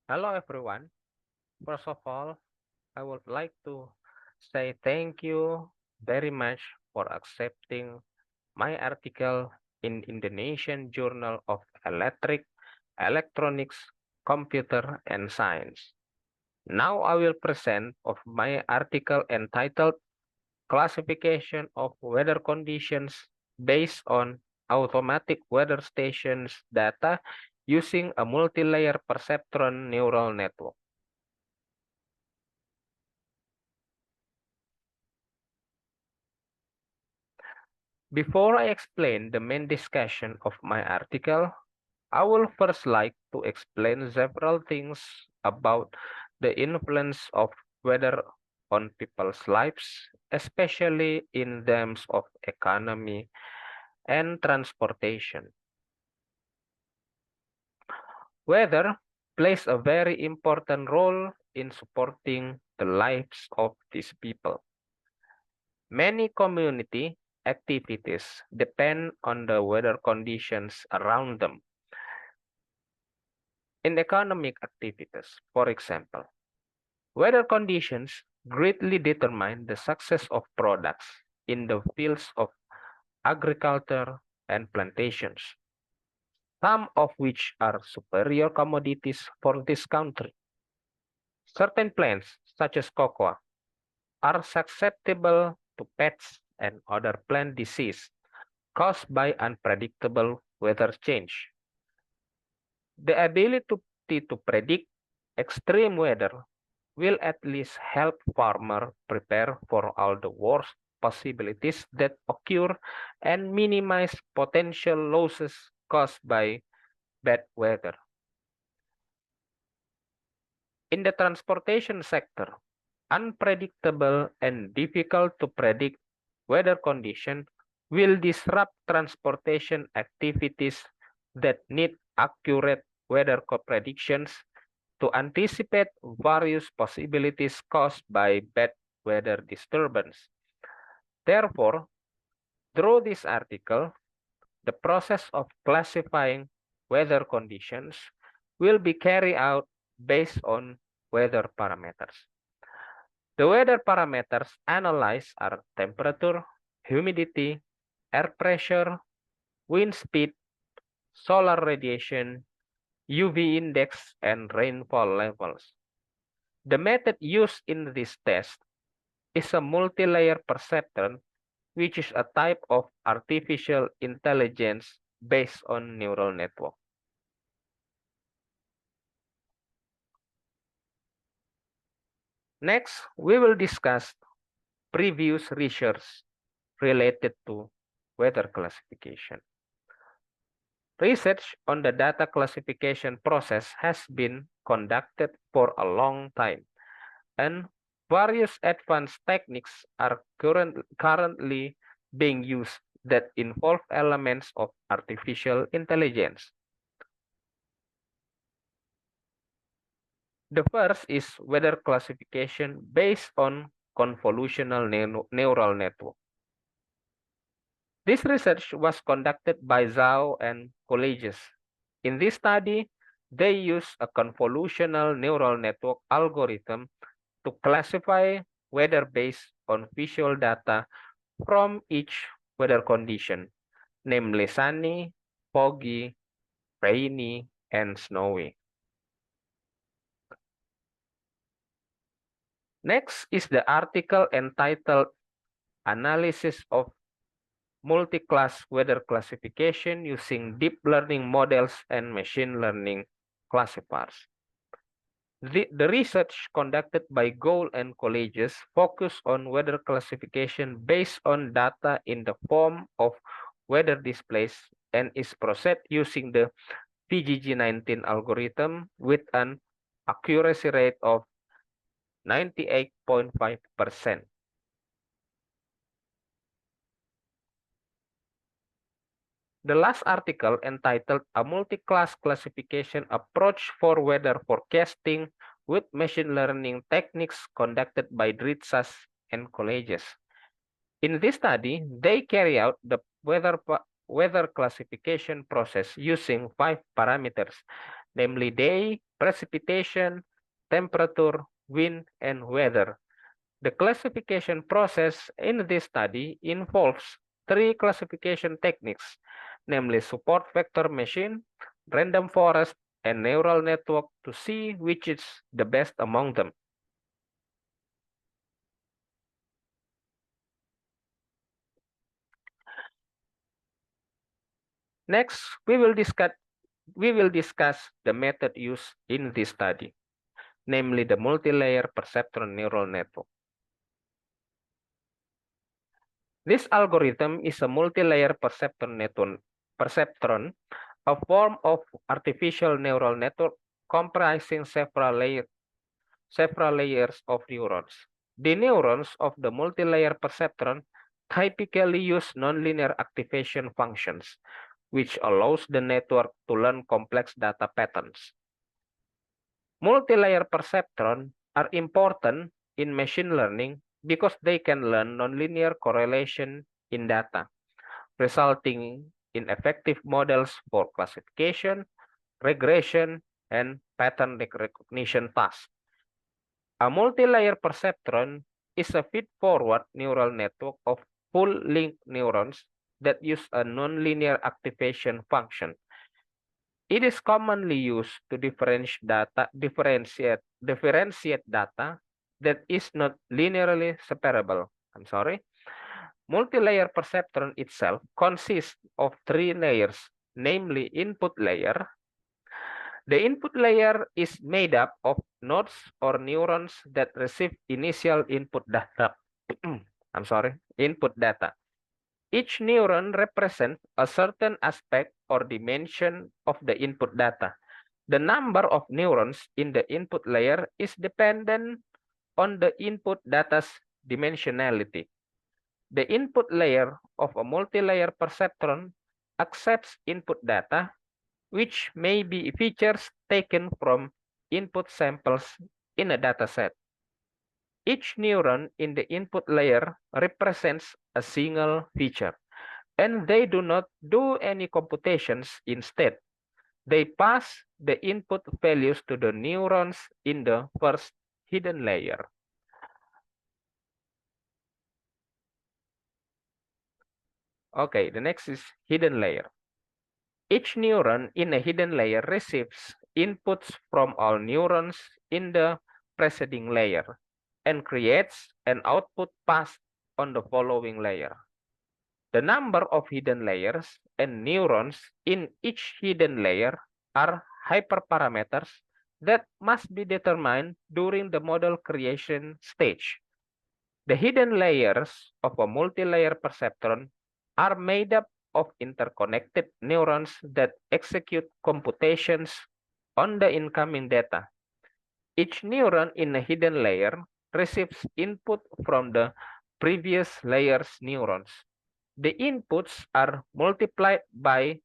Hello everyone. First of all, I would like to say thank you very much for accepting my article in Indonesian Journal of Electronics, Computer and Science. Now I will present of my article entitled Classification of Weather Conditions based on Automatic Weather Stations Data using a Multi-Layer Perceptron Neural Network. Before I explain the main discussion of my article, I will first like to explain several things about the influence of weather on people's lives, especially in terms of economy and transportation. Weather plays a very important role in supporting the lives of these people. Many community activities depend on the weather conditions around them. In economic activities, for example, weather conditions greatly determine the success of products in the fields of agriculture and plantations, some of which are superior commodities for this country. Certain plants, such as cocoa, are susceptible to pests and other plant disease caused by unpredictable weather change. The ability to predict extreme weather will at least help farmer prepare for all the worst possibilities that occur and minimize potential losses caused by bad weather. In the transportation sector, unpredictable and difficult to predict weather condition will disrupt transportation activities that need accurate weather predictions to anticipate various possibilities caused by bad weather disturbance. Therefore, through this article, the process of classifying weather conditions will be carried out based on weather parameters. The weather parameters analyzed are temperature, humidity, air pressure, wind speed, solar radiation, UV index, and rainfall levels. The method used in this test is a multi-layer perceptron, which is a type of artificial intelligence based on neural network. Next, we will discuss previous research related to weather classification. Research on the data classification process has been conducted for a long time, and various advanced techniques are currently being used that involve elements of artificial intelligence. The first is weather classification based on convolutional neural network. This research was conducted by Zhao and colleagues. In this study, they used a convolutional neural network algorithm to classify weather based on visual data from each weather condition, namely sunny, foggy, rainy, and snowy. Next is the article entitled Analysis of Multi-Class Weather Classification Using Deep Learning Models and Machine Learning Classifiers. The research conducted by Gould and colleagues focused on weather classification based on data in the form of weather displays and is processed using the VGG19 algorithm with an accuracy rate of 98.5%. The last article entitled A Multi-Class Classification Approach for Weather Forecasting with Machine Learning Techniques conducted by Dritsas and colleagues. In this study, they carry out the weather classification process using 5 parameters, namely day, precipitation, temperature, wind, and weather. The classification process in this study involves three classification techniques, namely support vector machine, random forest, and neural network to see which is the best among them. Next, we will discuss the method used in this study, namely the multi-layer perceptron neural network. This algorithm is a multi-layer perceptron, a form of artificial neural network comprising several layers of neurons. The neurons of the multi-layer perceptron typically use nonlinear activation functions, which allows the network to learn complex data patterns. Multi-layer perceptron are important in machine learning because they can learn nonlinear correlation in data, resulting in effective models for classification, regression, and pattern recognition tasks. A multi-layer perceptron is a feed-forward neural network of full-length neurons that use a nonlinear activation function. It is commonly used to differentiate data that is not linearly separable. Multi-layer perceptron itself consists of three layers, namely input layer. The input layer is made up of nodes or neurons that receive initial input data. Input data. Each neuron represents a certain aspect or dimension of the input data. The number of neurons in the input layer is dependent on the input data's dimensionality. The input layer of a multi-layer perceptron accepts input data, which may be features taken from input samples in a dataset. Each neuron in the input layer represents a single feature, and they do not do any computations. Instead, they pass the input values to the neurons in the first hidden layer. Okay, the next is hidden layer. Each neuron in a hidden layer receives inputs from all neurons in the preceding layer and creates an output passed on the following layer. The number of hidden layers and neurons in each hidden layer are hyperparameters that must be determined during the model creation stage. The hidden layers of a multi-layer perceptron are made up of interconnected neurons that execute computations on the incoming data. Each neuron in a hidden layer receives input from the previous layer's neurons. The inputs are multiplied by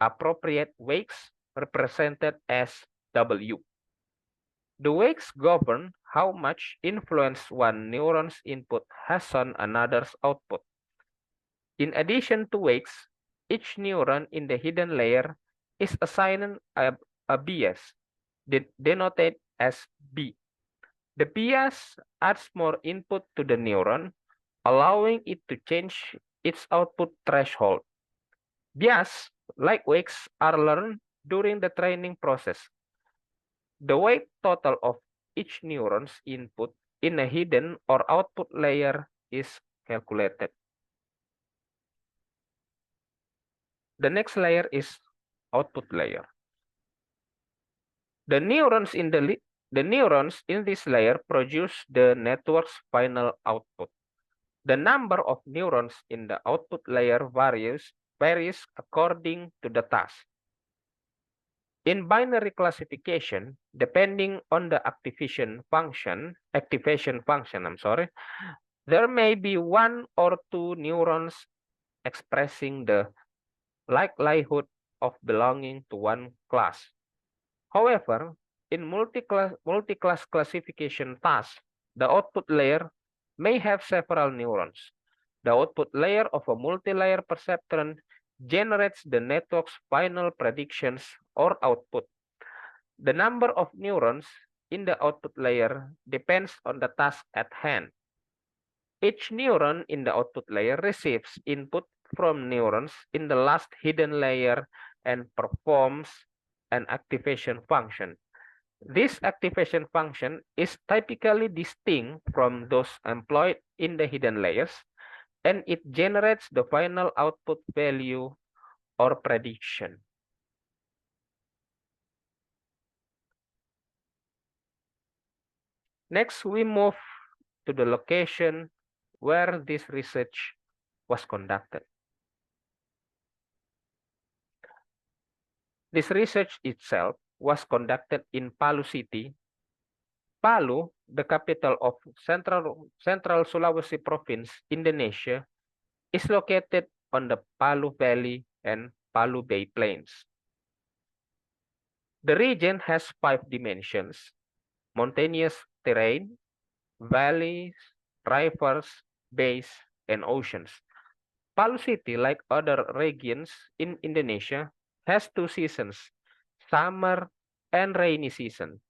appropriate weights represented as W. The weights govern how much influence one neuron's input has on another's output. In addition to weights, each neuron in the hidden layer is assigned a bias, denoted as B. The bias adds more input to the neuron, allowing it to change its output threshold. Bias, like weights, are learned during the training process. The weight total of each neuron's input in a hidden or output layer is calculated. The next layer is output layer. The neurons in this layer produce the network's final output. The number of neurons in the output layer varies according to the task. In binary classification, depending on the activation function, there may be one or two neurons expressing the likelihood of belonging to one class. However, in multi-class classification tasks, the output layer may have several neurons. The output layer of a multi-layer perceptron generates the network's final predictions or output. The number of neurons in the output layer depends on the task at hand. Each neuron in the output layer receives input from neurons in the last hidden layer and performs an activation function. This activation function is typically distinct from those employed in the hidden layers, and it generates the final output value or prediction. Next, we move to the location where this research was conducted. This research itself was conducted in Palu City. Palu, the capital of Central Sulawesi Province, Indonesia, is located on the Palu Valley and Palu Bay Plains. The region has 5 dimensions: mountainous terrain, valleys, rivers, bays, and oceans. Palu City, like other regions in Indonesia, has 2 seasons, summer and rainy season.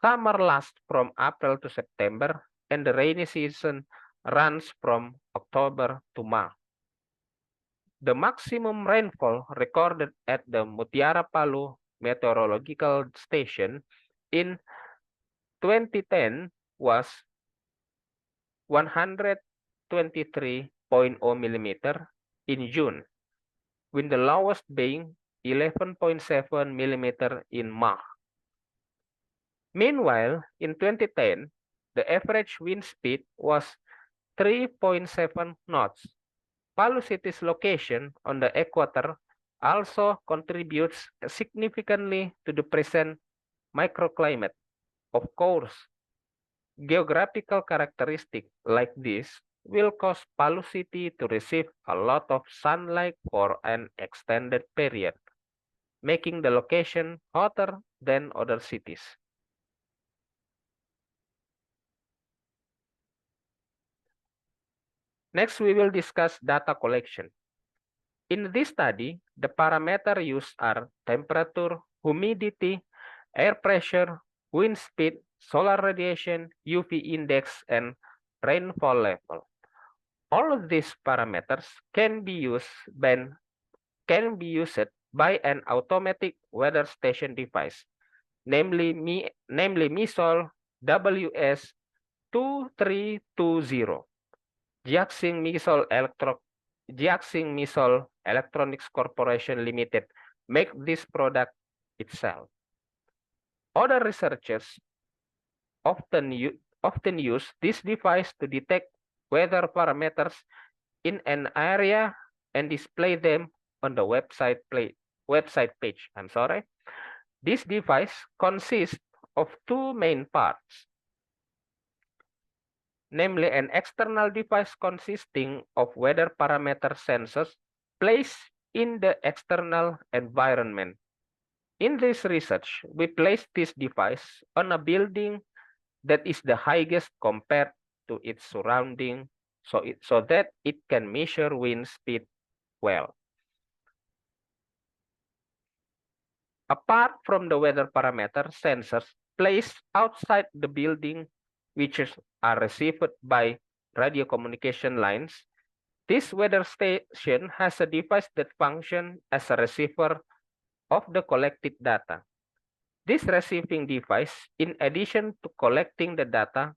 Summer lasts from April to September, and the rainy season runs from October to March. The maximum rainfall recorded at the Mutiara Palu Meteorological Station in 2010 was 123.0 millimeter in June, with the lowest being 11.7 millimeter in March. Meanwhile, in 2010, the average wind speed was 3.7 knots. Palu City's location on the equator also contributes significantly to the present microclimate. Of course, geographical characteristics like this will cause Palu City to receive a lot of sunlight for an extended period, making the location hotter than other cities. Next, we will discuss data collection. In this study, the parameters used are temperature, humidity, air pressure, wind speed, solar radiation, UV index, and rainfall level. All of these parameters can be used by an automatic weather station device, namely MISOL WS2320. Jiaxing Misol Electronics Corporation Limited make this product itself. Other researchers often use this device to detect weather parameters in an area and display them on the website page. This device consists of 2 main parts, namely an external device consisting of weather parameter sensors placed in the external environment. In this research, we placed this device on a building that is the highest compared to its surrounding, so that it can measure wind speed well. Apart from the weather parameter sensors placed outside the building, which are received by radio communication lines, this weather station has a device that functions as a receiver of the collected data. This receiving device, in addition to collecting the data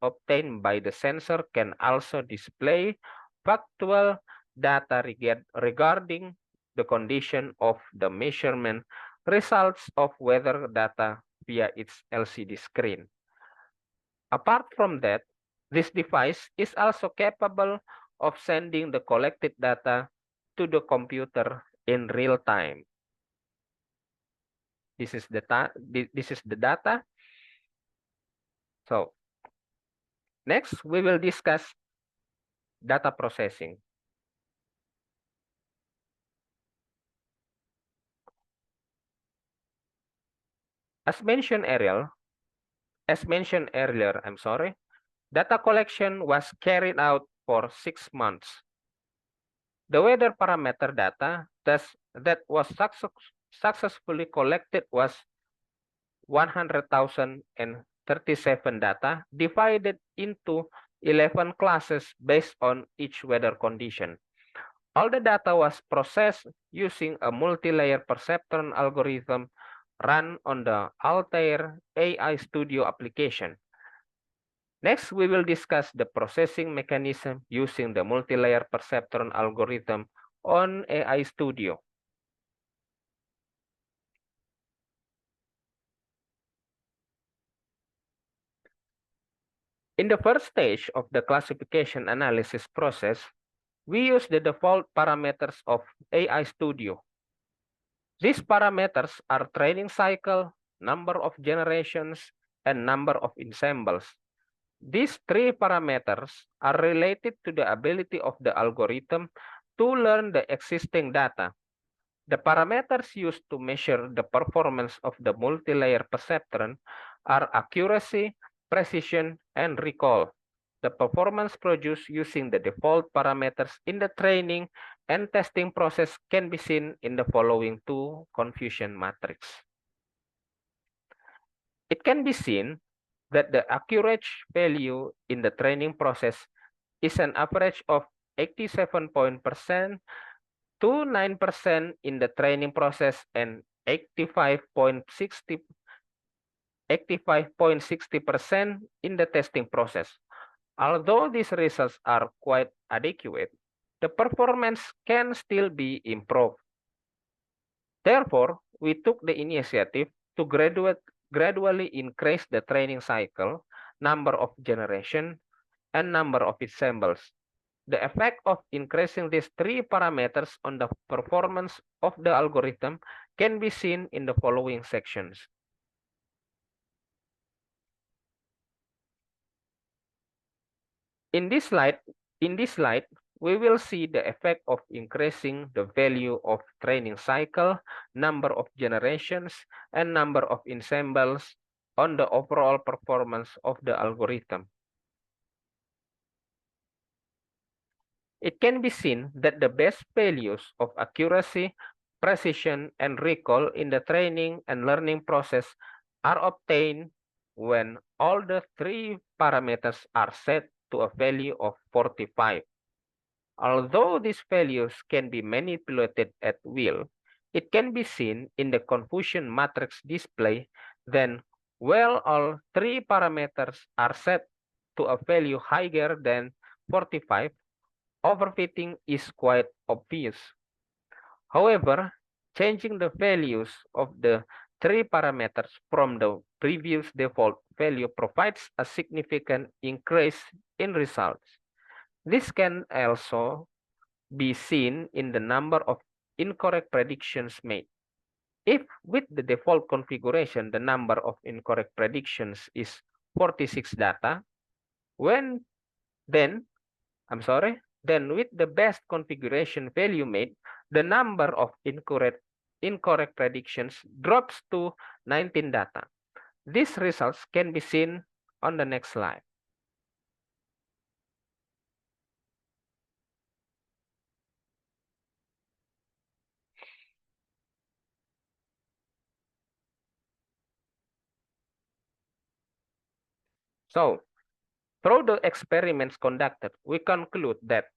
obtained by the sensor, can also display factual data regarding the condition of the measurement results of weather data via its LCD screen. Apart from that, this device is also capable of sending the collected data to the computer in real time. This is the data. So, next we will discuss data processing. As mentioned earlier, data collection was carried out for 6 months. The weather parameter data that was successfully collected was 100,037 data divided into 11 classes based on each weather condition. All the data was processed using a multi-layer perceptron algorithm run on the Altair AI Studio application. Next, we will discuss the processing mechanism using the multi-layer perceptron algorithm on AI Studio. In the first stage of the classification analysis process, we use the default parameters of AI Studio. These parameters are training cycle, number of generations, and number of ensembles. These three parameters are related to the ability of the algorithm to learn the existing data. The parameters used to measure the performance of the multi-layer perceptron are accuracy, precision, and recall. The performance produced using the default parameters in the training and testing process can be seen in the following two confusion matrix. It can be seen that the accurate value in the training process is an average of 87% to 9% in the training process and 85.60% in the testing process. Although these results are quite adequate, the performance can still be improved. Therefore, we took the initiative to gradually increase the training cycle, number of generation, and number of ensembles. The effect of increasing these three parameters on the performance of the algorithm can be seen in the following sections. In this slide, we will see the effect of increasing the value of training cycle, number of generations, and number of ensembles on the overall performance of the algorithm. It can be seen that the best values of accuracy, precision, and recall in the training and learning process are obtained when all the three parameters are set to a value of 45. Although these values can be manipulated at will, it can be seen in the confusion matrix display then while all three parameters are set to a value higher than 45, overfitting is quite obvious. However, changing the values of the three parameters from the previous default value provides a significant increase in results. This can also be seen in the number of incorrect predictions made. If with the default configuration, the number of incorrect predictions is 46 data, then with the best configuration value made, the number of incorrect predictions drops to 19 data. These results can be seen on the next slide. So, through the experiments conducted, we conclude that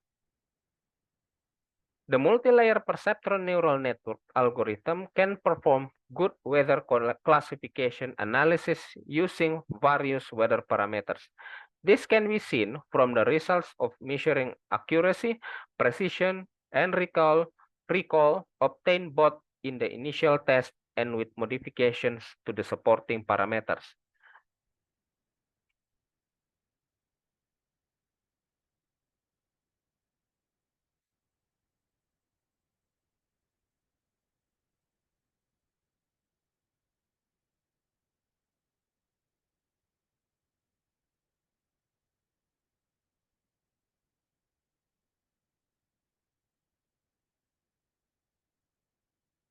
the multi-layer perceptron neural network algorithm can perform good weather classification analysis using various weather parameters. This can be seen from the results of measuring accuracy, precision, and recall obtained both in the initial test and with modifications to the supporting parameters.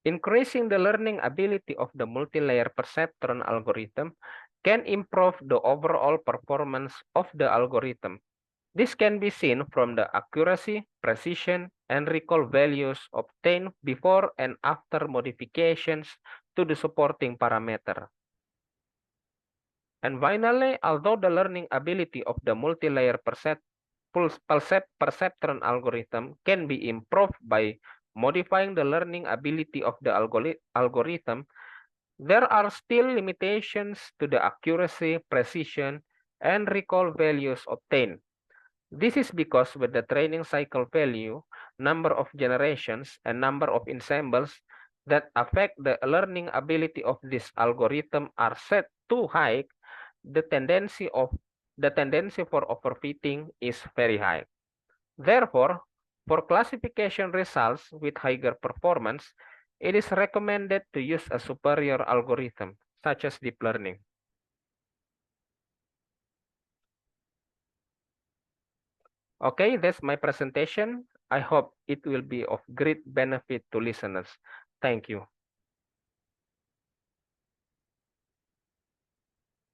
Increasing the learning ability of the multi-layer perceptron algorithm can improve the overall performance of the algorithm. This can be seen from the accuracy, precision, and recall values obtained before and after modifications to the supporting parameter. And finally, although the learning ability of the multi-layer perceptron algorithm can be improved by modifying the learning ability of the algorithm, there are still limitations to the accuracy, precision, and recall values obtained. This is because with the training cycle value, number of generations, and number of ensembles that affect the learning ability of this algorithm are set too high, the tendency for overfitting is very high. Therefore, for classification results with higher performance, it is recommended to use a superior algorithm, such as deep learning. Okay, that's my presentation. I hope it will be of great benefit to listeners. Thank you.